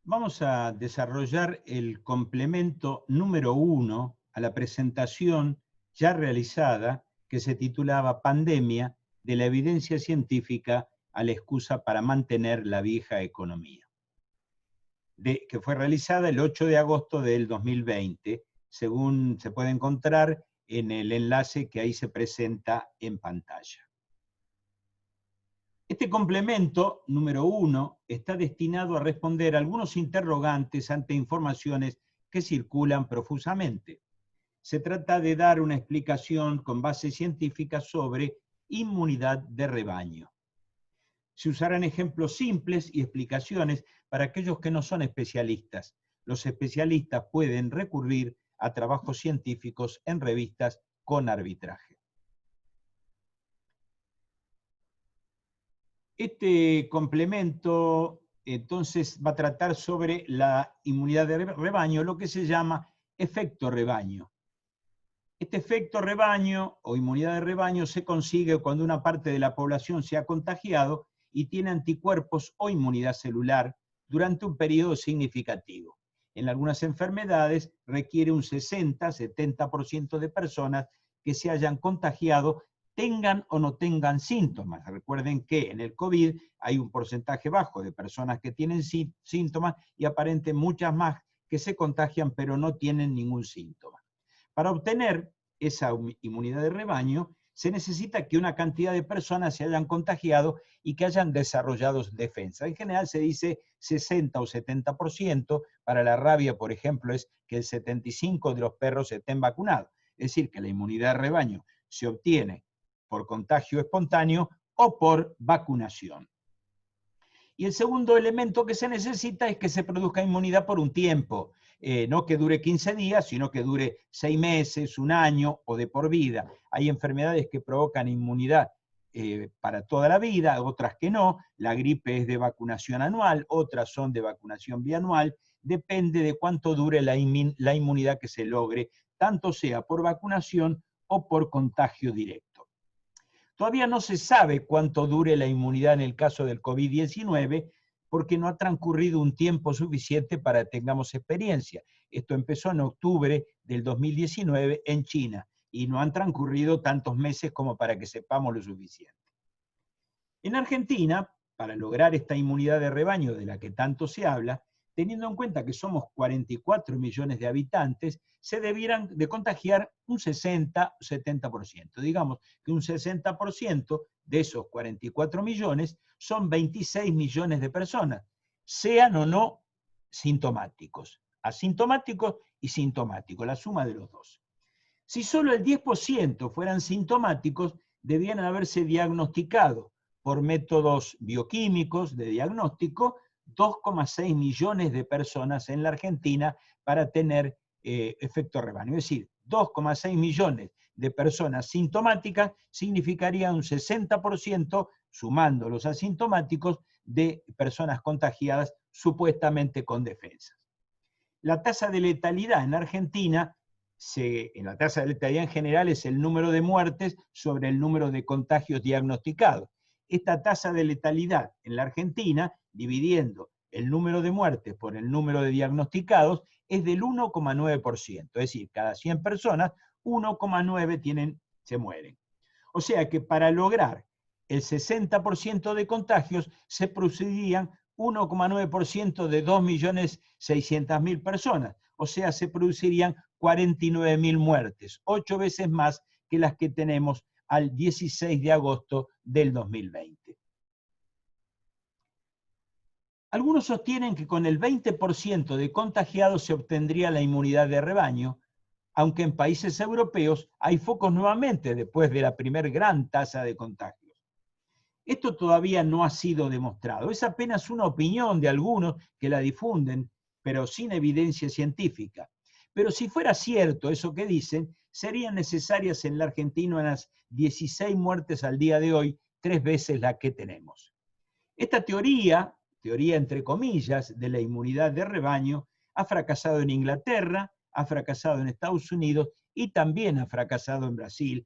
Vamos a desarrollar el complemento número 1 a la presentación ya realizada que se titulaba Pandemia, de la evidencia científica a la excusa para mantener la vieja economía, que fue realizada el 8 de agosto del 2020, según se puede encontrar en el enlace que ahí se presenta en pantalla. Este complemento número 1 está destinado a responder algunos interrogantes ante informaciones que circulan profusamente. Se trata de dar una explicación con base científica sobre inmunidad de rebaño. Se usarán ejemplos simples y explicaciones para aquellos que no son especialistas. Los especialistas pueden recurrir a trabajos científicos en revistas con arbitraje. Este complemento entonces va a tratar sobre la inmunidad de rebaño, lo que se llama efecto rebaño. Este efecto rebaño o inmunidad de rebaño se consigue cuando una parte de la población se ha contagiado y tiene anticuerpos o inmunidad celular durante un periodo significativo. En algunas enfermedades requiere un 60-70% de personas que se hayan contagiado tengan o no tengan síntomas. Recuerden que en el COVID hay un porcentaje bajo de personas que tienen síntomas y aparentemente muchas más que se contagian pero no tienen ningún síntoma. Para obtener esa inmunidad de rebaño, se necesita que una cantidad de personas se hayan contagiado y que hayan desarrollado defensa. En general se dice 60 o 70%, para la rabia, por ejemplo, es que el 75% de los perros estén vacunados. Es decir, que la inmunidad de rebaño se obtiene por contagio espontáneo o por vacunación. Y el segundo elemento que se necesita es que se produzca inmunidad por un tiempo, no que dure 15 días, sino que dure 6 meses, un año o de por vida. Hay enfermedades que provocan inmunidad para toda la vida, otras que no. La gripe es de vacunación anual, otras son de vacunación bianual. Depende de cuánto dure la inmunidad que se logre, tanto sea por vacunación o por contagio directo. Todavía no se sabe cuánto dure la inmunidad en el caso del COVID-19 porque no ha transcurrido un tiempo suficiente para que tengamos experiencia. Esto empezó en octubre del 2019 en China y no han transcurrido tantos meses como para que sepamos lo suficiente. En Argentina, para lograr esta inmunidad de rebaño de la que tanto se habla, teniendo en cuenta que somos 44 millones de habitantes, se debieran de contagiar un 60-70%. Digamos que un 60% de esos 44 millones son 26 millones de personas, sean o no sintomáticos, asintomáticos y sintomáticos, la suma de los dos. Si solo el 10% fueran sintomáticos, debían haberse diagnosticado por métodos bioquímicos de diagnóstico 2,6 millones de personas en la Argentina para tener efecto rebaño. Es decir, 2,6 millones de personas sintomáticas significaría un 60%, sumando los asintomáticos, de personas contagiadas supuestamente con defensas. La tasa de letalidad en Argentina, en la tasa de letalidad en general es el número de muertes sobre el número de contagios diagnosticados. Esta tasa de letalidad en la Argentina, dividiendo el número de muertes por el número de diagnosticados, es del 1,9%. Es decir, cada 100 personas, 1,9 se mueren. O sea que para lograr el 60% de contagios se producirían 1,9% de 2.600.000 personas. O sea, se producirían 49.000 muertes, 8 veces más que las que tenemos al 16 de agosto del 2020. Algunos sostienen que con el 20% de contagiados se obtendría la inmunidad de rebaño, aunque en países europeos hay focos nuevamente después de la primer gran tasa de contagios. Esto todavía no ha sido demostrado, es apenas una opinión de algunos que la difunden, pero sin evidencia científica. Pero si fuera cierto eso que dicen, serían necesarias en la Argentina unas 16 muertes al día de hoy, 3 veces la que tenemos. Esta teoría entre comillas, de la inmunidad de rebaño, ha fracasado en Inglaterra, ha fracasado en Estados Unidos y también ha fracasado en Brasil,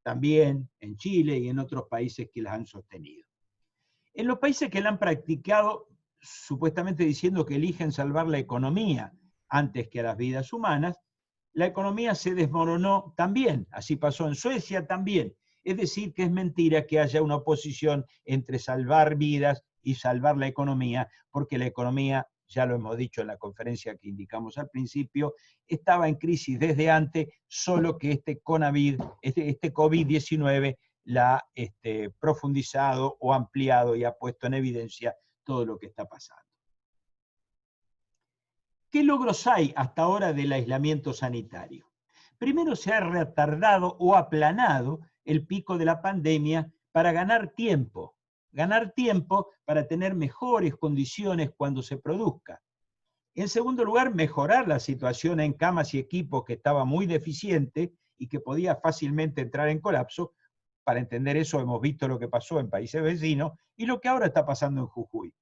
también en Chile y en otros países que las han sostenido. En los países que la han practicado supuestamente diciendo que eligen salvar la economía antes que a las vidas humanas, la economía se desmoronó también, así pasó en Suecia también. Es decir, que es mentira que haya una oposición entre salvar vidas y salvar la economía, porque la economía, ya lo hemos dicho en la conferencia que indicamos al principio, estaba en crisis desde antes, solo que este COVID-19 la ha profundizado o ampliado y ha puesto en evidencia todo lo que está pasando. ¿Qué logros hay hasta ahora del aislamiento sanitario? Primero, se ha retardado o aplanado el pico de la pandemia para ganar tiempo para tener mejores condiciones cuando se produzca. En segundo lugar, mejorar la situación en camas y equipos que estaba muy deficiente y que podía fácilmente entrar en colapso. Para entender eso hemos visto lo que pasó en países vecinos y lo que ahora está pasando en Jujuy.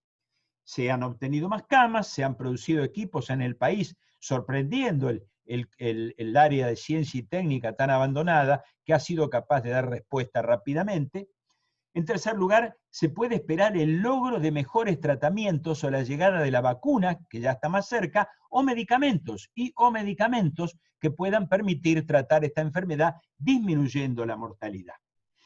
Se han obtenido más camas, se han producido equipos en el país, sorprendiendo el área de ciencia y técnica tan abandonada, que ha sido capaz de dar respuesta rápidamente. En tercer lugar, se puede esperar el logro de mejores tratamientos o la llegada de la vacuna, que ya está más cerca, o medicamentos que puedan permitir tratar esta enfermedad disminuyendo la mortalidad.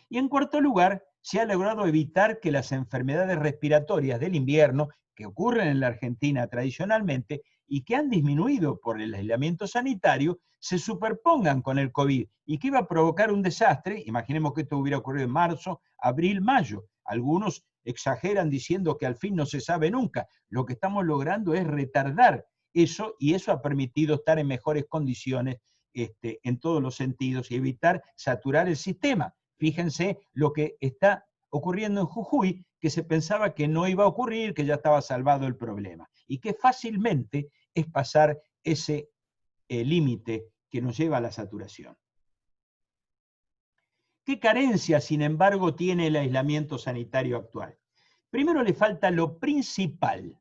Y en cuarto lugar, se ha logrado evitar que las enfermedades respiratorias del invierno, que ocurren en la Argentina tradicionalmente y que han disminuido por el aislamiento sanitario, se superpongan con el COVID y que iba a provocar un desastre. Imaginemos que esto hubiera ocurrido en marzo, abril, mayo. Algunos exageran diciendo que al fin no se sabe nunca. Lo que estamos logrando es retardar eso y eso ha permitido estar en mejores condiciones en todos los sentidos y evitar saturar el sistema. Fíjense lo que está ocurriendo en Jujuy, que se pensaba que no iba a ocurrir, que ya estaba salvado el problema, y que fácilmente es pasar ese límite que nos lleva a la saturación. ¿Qué carencia, sin embargo, tiene el aislamiento sanitario actual? Primero, le falta lo principal,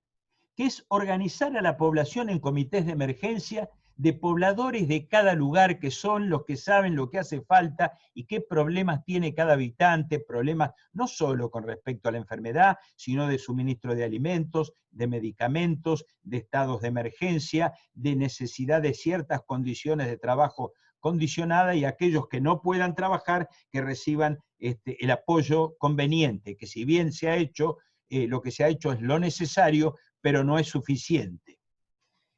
que es organizar a la población en comités de emergencia de pobladores de cada lugar, que son los que saben lo que hace falta y qué problemas tiene cada habitante, problemas no solo con respecto a la enfermedad, sino de suministro de alimentos, de medicamentos, de estados de emergencia, de necesidad de ciertas condiciones de trabajo condicionada y aquellos que no puedan trabajar que reciban el apoyo conveniente, que si bien se ha hecho, lo que se ha hecho es lo necesario, pero no es suficiente.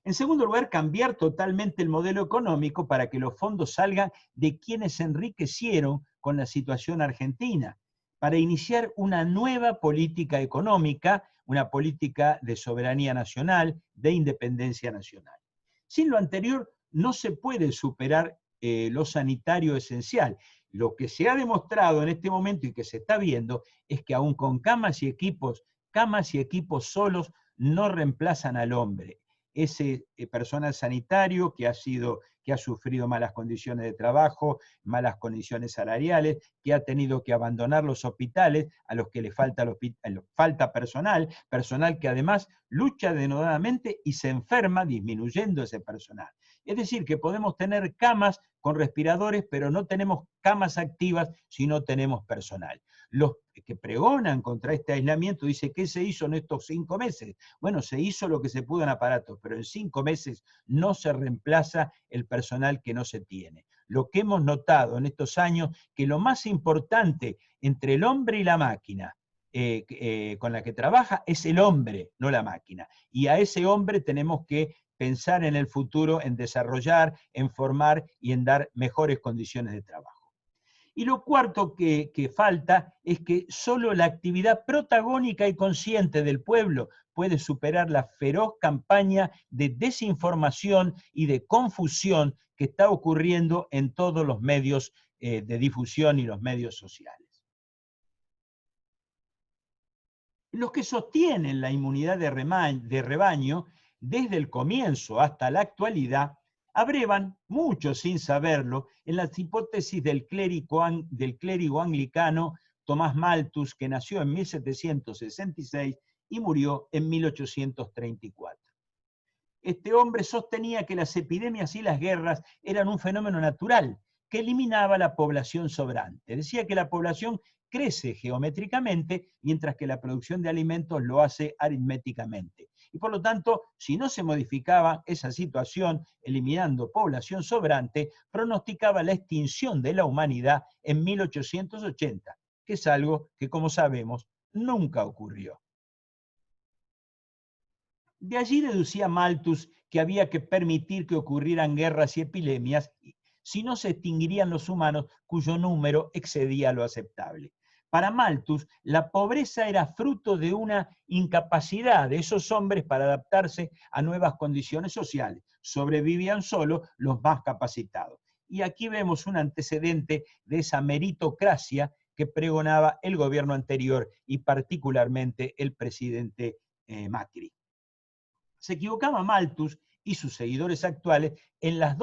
En segundo lugar, cambiar totalmente el modelo económico para que los fondos salgan de quienes se enriquecieron con la situación argentina, para iniciar una nueva política económica, una política de soberanía nacional, de independencia nacional. Sin lo anterior, no se puede superar lo sanitario esencial. Lo que se ha demostrado en este momento y que se está viendo es que aún con camas y equipos solos no reemplazan al hombre. Ese personal sanitario que ha sufrido malas condiciones de trabajo, malas condiciones salariales, que ha tenido que abandonar los hospitales, a los que le falta personal que además lucha denodadamente y se enferma disminuyendo ese personal. Es decir, que podemos tener camas con respiradores, pero no tenemos camas activas si no tenemos personal. Los que pregonan contra este aislamiento dicen, ¿qué se hizo en estos 5 meses? Bueno, se hizo lo que se pudo en aparatos, pero en 5 meses no se reemplaza el personal que no se tiene. Lo que hemos notado en estos años, que lo más importante entre el hombre y la máquina con la que trabaja es el hombre, no la máquina. Y a ese hombre tenemos que pensar en el futuro, en desarrollar, en formar y en dar mejores condiciones de trabajo. Y lo cuarto que falta es que solo la actividad protagónica y consciente del pueblo puede superar la feroz campaña de desinformación y de confusión que está ocurriendo en todos los medios de difusión y los medios sociales. Los que sostienen la inmunidad de rebaño desde el comienzo hasta la actualidad abrevan, mucho sin saberlo, en las hipótesis del clérigo anglicano Tomás Malthus, que nació en 1766 y murió en 1834. Este hombre sostenía que las epidemias y las guerras eran un fenómeno natural que eliminaba la población sobrante. Decía que la población crece geométricamente, mientras que la producción de alimentos lo hace aritméticamente. Y por lo tanto, si no se modificaba esa situación, eliminando población sobrante, pronosticaba la extinción de la humanidad en 1880, que es algo que, como sabemos, nunca ocurrió. De allí deducía Malthus que había que permitir que ocurrieran guerras y epidemias, si no se extinguirían los humanos cuyo número excedía lo aceptable. Para Malthus, la pobreza era fruto de una incapacidad de esos hombres para adaptarse a nuevas condiciones sociales. Sobrevivían solo los más capacitados. Y aquí vemos un antecedente de esa meritocracia que pregonaba el gobierno anterior y particularmente el presidente Macri. Se equivocaba Malthus y sus seguidores actuales en las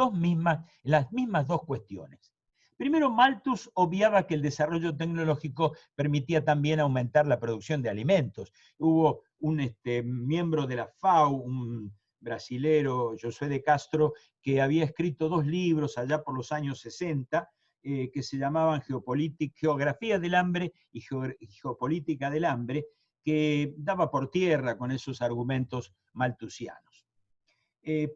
mismas dos cuestiones. Primero, Malthus obviaba que el desarrollo tecnológico permitía también aumentar la producción de alimentos. Hubo un miembro de la FAO, un brasilero, Josué de Castro, que había escrito 2 libros allá por los años 60, que se llamaban Geografía del Hambre y Geopolítica del Hambre, que daba por tierra con esos argumentos malthusianos.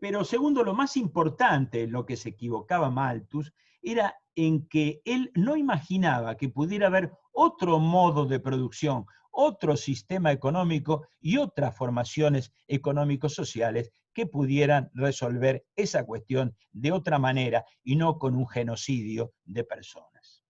Pero segundo, lo más importante en lo que se equivocaba Malthus era en que él no imaginaba que pudiera haber otro modo de producción, otro sistema económico y otras formaciones económico-sociales que pudieran resolver esa cuestión de otra manera y no con un genocidio de personas.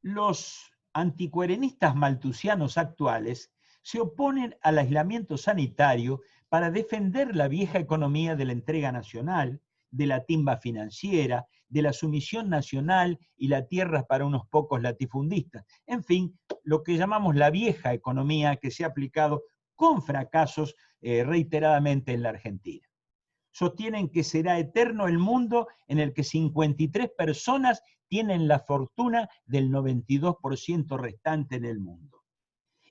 Los anticuarenistas malthusianos actuales se oponen al aislamiento sanitario para defender la vieja economía de la entrega nacional, de la timba financiera, de la sumisión nacional y la tierra para unos pocos latifundistas. En fin, lo que llamamos la vieja economía que se ha aplicado con fracasos reiteradamente en la Argentina. Sostienen que será eterno el mundo en el que 53 personas tienen la fortuna del 92% restante en el mundo.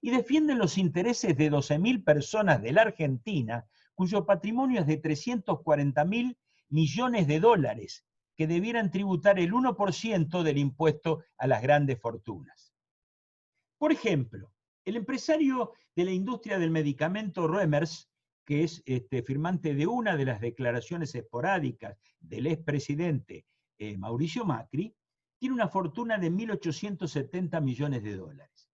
Y defienden los intereses de 12.000 personas de la Argentina, cuyo patrimonio es de 340.000 millones de dólares, que debieran tributar el 1% del impuesto a las grandes fortunas. Por ejemplo, el empresario de la industria del medicamento Reumers, que es firmante de una de las declaraciones esporádicas del expresidente Mauricio Macri, tiene una fortuna de 1.870 millones de dólares.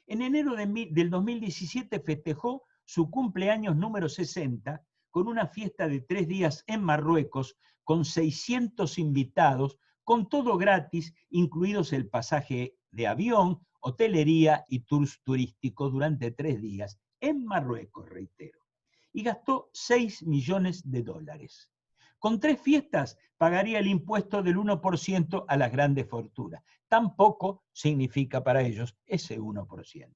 En enero del 2017 festejó su cumpleaños número 60 con una fiesta de 3 días en Marruecos con 600 invitados, con todo gratis, incluidos el pasaje de avión, hotelería y tours turísticos durante 3 días, en Marruecos, reitero. Y gastó 6 millones de dólares. Con 3 fiestas pagaría el impuesto del 1% a las grandes fortunas. Tampoco significa para ellos ese 1%.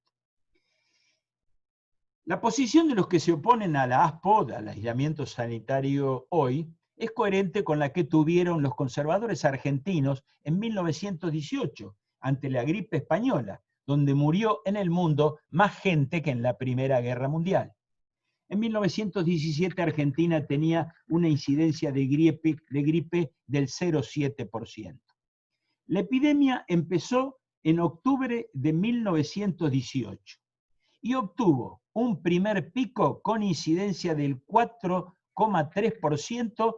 La posición de los que se oponen a la ASPO, al aislamiento sanitario hoy, es coherente con la que tuvieron los conservadores argentinos en 1918, ante la gripe española, donde murió en el mundo más gente que en la Primera Guerra Mundial. En 1917 Argentina tenía una incidencia de gripe del 0,7%. La epidemia empezó en octubre de 1918 y obtuvo un primer pico con incidencia del 4,3%,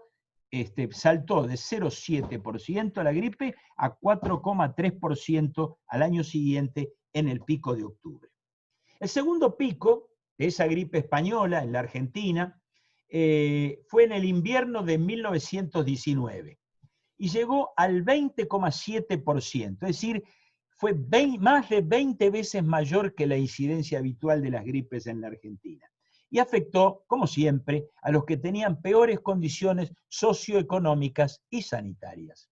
saltó de 0,7% la gripe a 4,3% al año siguiente en el pico de octubre. El segundo pico de esa gripe española en la Argentina fue en el invierno de 1919 y llegó al 20,7%, es decir, fue más de 20 veces mayor que la incidencia habitual de las gripes en la Argentina. Y afectó, como siempre, a los que tenían peores condiciones socioeconómicas y sanitarias.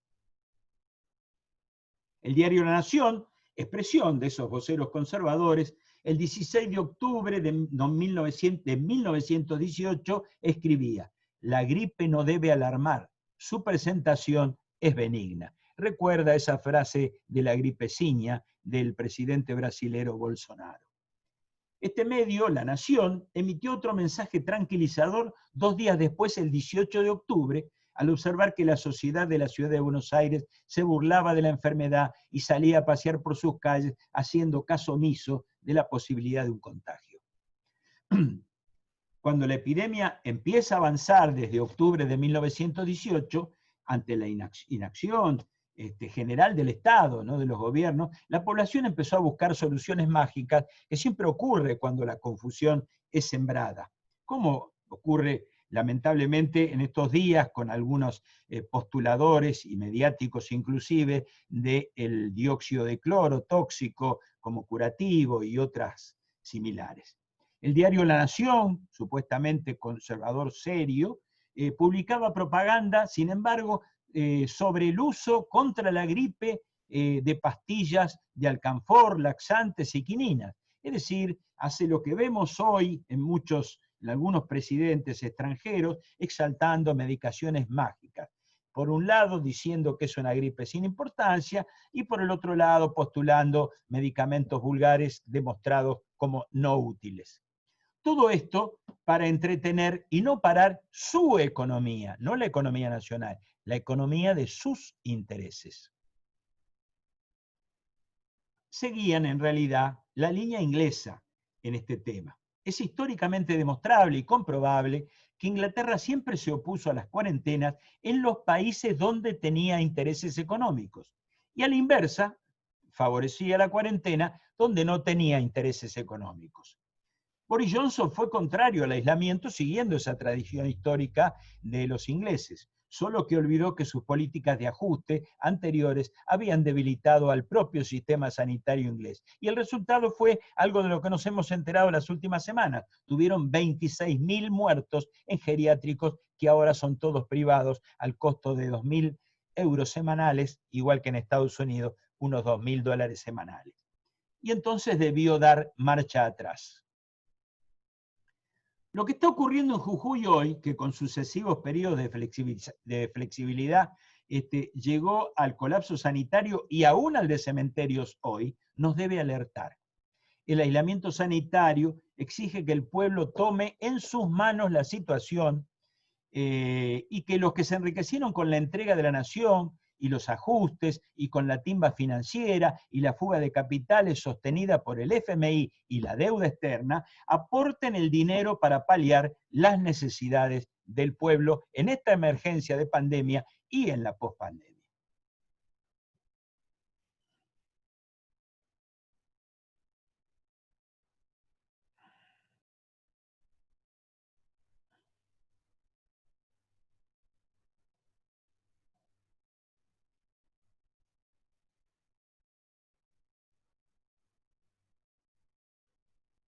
El diario La Nación, expresión de esos voceros conservadores, el 16 de octubre de 1918 escribía: la gripe no debe alarmar, su presentación es benigna. Recuerda esa frase de la gripeciña del presidente brasilero Bolsonaro. Este medio, La Nación, emitió otro mensaje tranquilizador 2 días después, el 18 de octubre, al observar que la sociedad de la ciudad de Buenos Aires se burlaba de la enfermedad y salía a pasear por sus calles haciendo caso omiso de la posibilidad de un contagio. Cuando la epidemia empieza a avanzar desde octubre de 1918, ante la inacción general del Estado, ¿no?, de los gobiernos, la población empezó a buscar soluciones mágicas, que siempre ocurre cuando la confusión es sembrada, como ocurre lamentablemente en estos días con algunos postuladores y mediáticos inclusive del dióxido de cloro tóxico como curativo y otras similares. El diario La Nación, supuestamente conservador serio, publicaba propaganda, sin embargo, sobre el uso contra la gripe de pastillas de alcanfor, laxantes y quininas. Es decir, hace lo que vemos hoy en algunos presidentes extranjeros, exaltando medicaciones mágicas. Por un lado, diciendo que es una gripe sin importancia, y por el otro lado, postulando medicamentos vulgares demostrados como no útiles. Todo esto para entretener y no parar su economía, no la economía nacional, la economía de sus intereses. Seguían en realidad la línea inglesa en este tema. Es históricamente demostrable y comprobable que Inglaterra siempre se opuso a las cuarentenas en los países donde tenía intereses económicos, y a la inversa, favorecía la cuarentena donde no tenía intereses económicos. Boris Johnson fue contrario al aislamiento siguiendo esa tradición histórica de los ingleses, solo que olvidó que sus políticas de ajuste anteriores habían debilitado al propio sistema sanitario inglés. Y el resultado fue algo de lo que nos hemos enterado en las últimas semanas. Tuvieron 26.000 muertos en geriátricos que ahora son todos privados al costo de 2.000 euros semanales, igual que en Estados Unidos, unos $2.000 semanales. Y entonces debió dar marcha atrás. Lo que está ocurriendo en Jujuy hoy, que con sucesivos periodos de flexibilidad llegó al colapso sanitario y aún al de cementerios hoy, nos debe alertar. El aislamiento sanitario exige que el pueblo tome en sus manos la situación y que los que se enriquecieron con la entrega de la nación y los ajustes y con la timba financiera y la fuga de capitales sostenida por el FMI y la deuda externa, aporten el dinero para paliar las necesidades del pueblo en esta emergencia de pandemia y en la pospandemia.